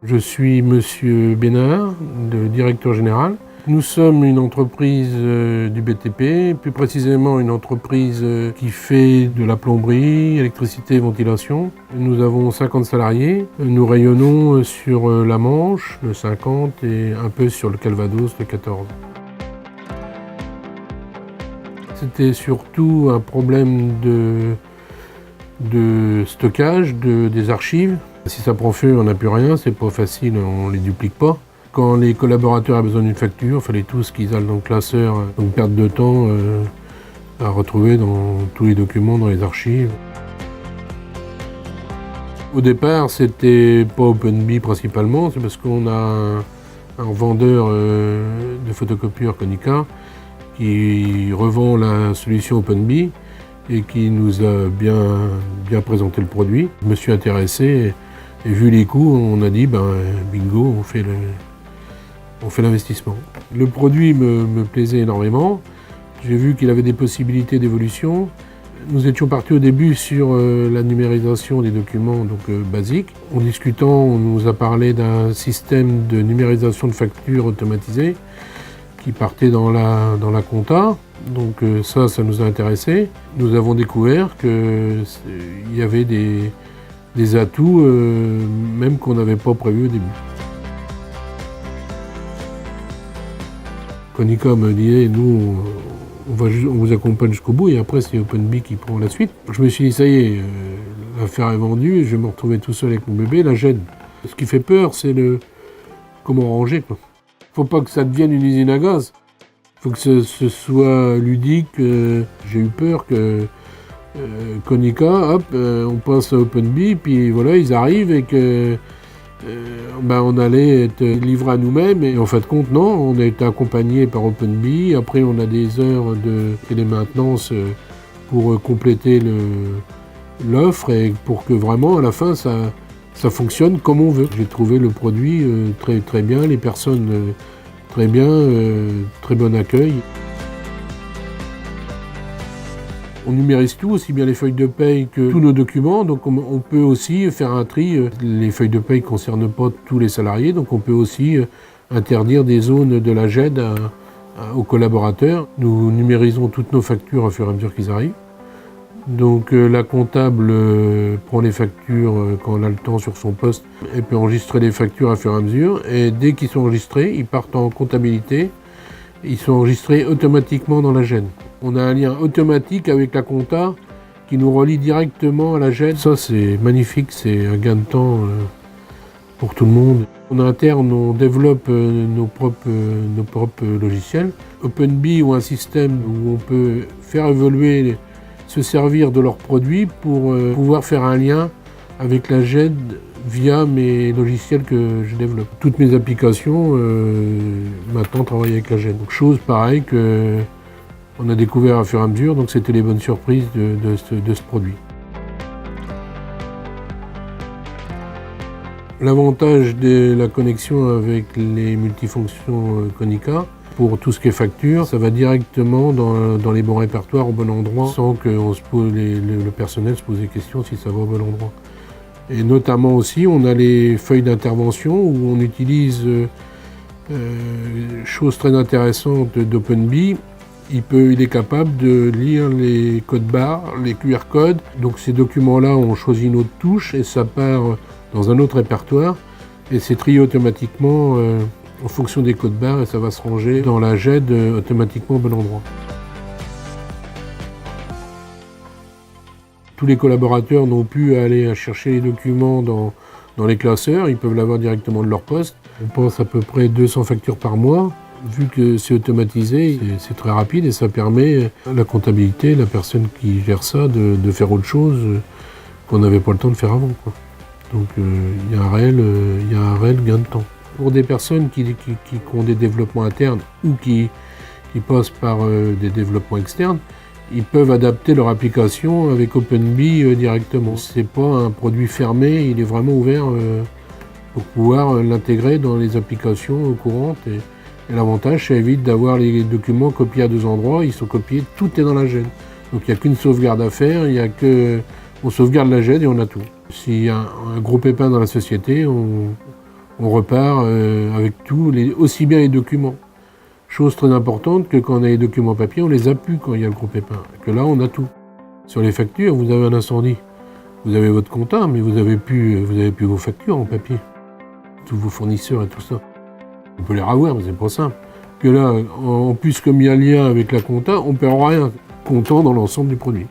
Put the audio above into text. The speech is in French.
Je suis Monsieur Bénard, le directeur général. Nous sommes une entreprise du BTP, plus précisément une entreprise qui fait de la plomberie, électricité et ventilation. Nous avons 50 salariés. Nous rayonnons sur la Manche, le 50, et un peu sur le Calvados, le 14. C'était surtout un problème de stockage des archives. Si ça prend feu, on n'a plus rien, c'est pas facile, on les duplique pas. Quand les collaborateurs avaient besoin d'une facture, il fallait tous qu'ils aillent dans le classeur, donc perte de temps à retrouver dans tous les documents, dans les archives. Au départ, c'était pas OpenBee principalement, c'est parce qu'on a un vendeur de photocopieurs Konica qui revend la solution OpenBee et qui nous a bien présenté le produit. Je me suis intéressé et vu les coûts, on a dit bingo, on fait l'investissement. Le produit me plaisait énormément. J'ai vu qu'il avait des possibilités d'évolution. Nous étions partis au début sur la numérisation des documents basiques. En discutant, on nous a parlé d'un système de numérisation de factures automatisée qui partait dans la compta. Donc ça nous a intéressé. Nous avons découvert qu'il y avait des atouts, même qu'on n'avait pas prévu au début. Konica me disait, nous, on vous accompagne jusqu'au bout et après c'est OpenBee qui prend la suite. Je me suis dit, ça y est, l'affaire est vendue, je vais me retrouver tout seul avec mon bébé, la gêne. Ce qui fait peur, c'est comment ranger, quoi. Faut pas que ça devienne une usine à gaz. Faut que ce soit ludique. J'ai eu peur que Konica, hop, on passe à OpenBee, puis voilà, ils arrivent et que on allait être livré à nous-mêmes. Et en fait, compte, non, on a été accompagné par OpenBee. Après, on a des heures de télémaintenance pour compléter l'offre et pour que vraiment, à la fin, ça fonctionne comme on veut. J'ai trouvé le produit très, très bien, les personnes très bien, très bon accueil. On numérise tout, aussi bien les feuilles de paye que tous nos documents, donc on peut aussi faire un tri. Les feuilles de paye ne concernent pas tous les salariés, donc on peut aussi interdire des zones de la GED aux collaborateurs. Nous numérisons toutes nos factures au fur et à mesure qu'ils arrivent. Donc la comptable prend les factures quand on a le temps sur son poste et peut enregistrer les factures au fur et à mesure. Et dès qu'ils sont enregistrés, ils partent en comptabilité. Ils sont enregistrés automatiquement dans la GED. On a un lien automatique avec la compta qui nous relie directement à la GED. Ça, c'est magnifique, c'est un gain de temps pour tout le monde. En interne, on développe nos propres logiciels. OpenBee ou un système où on peut faire évoluer, se servir de leurs produits pour pouvoir faire un lien avec la GED via mes logiciels que je développe. Toutes mes applications maintenant travaillent avec la GED. Donc, chose pareille qu'on a découvert au fur et à mesure, donc c'était les bonnes surprises de ce produit. L'avantage de la connexion avec les multifonctions Konica, pour tout ce qui est facture, ça va directement dans les bons répertoires au bon endroit sans que le personnel se pose des questions si ça va au bon endroit. Et notamment aussi, on a les feuilles d'intervention où on utilise, chose très intéressante d'OpenBee, il est capable de lire les codes barres, les QR codes. Donc ces documents-là, on choisit une autre touche et ça part dans un autre répertoire et c'est trié automatiquement en fonction des codes barres et ça va se ranger dans la GED automatiquement au bon endroit. Tous les collaborateurs n'ont plus à aller chercher les documents dans les classeurs, ils peuvent l'avoir directement de leur poste. On pense à peu près 200 factures par mois. Vu que c'est automatisé, c'est très rapide et ça permet à la comptabilité, la personne qui gère ça, de faire autre chose qu'on n'avait pas le temps de faire avant, quoi. Donc il y a un réel gain de temps. Pour des personnes qui ont des développements internes ou qui passent par des développements externes, ils peuvent adapter leur application avec OpenBee directement. C'est pas un produit fermé, il est vraiment ouvert pour pouvoir l'intégrer dans les applications courantes. Et l'avantage, ça évite d'avoir les documents copiés à deux endroits, ils sont copiés, tout est dans la GED. Donc il n'y a qu'une sauvegarde à faire, on sauvegarde la GED et on a tout. S'il y a un gros pépin dans la société, On repart avec aussi bien les documents. Chose très importante que quand on a les documents papier, on les a plus quand il y a le gros pépin. Que là, on a tout. Sur les factures, vous avez un incendie. Vous avez votre compta, mais vous avez plus vos factures en papier. Tous vos fournisseurs et tout ça. On peut les revoir, mais c'est pas simple. Que là, en plus, comme il y a un lien avec la compta, on ne perd rien, comptant dans l'ensemble du produit.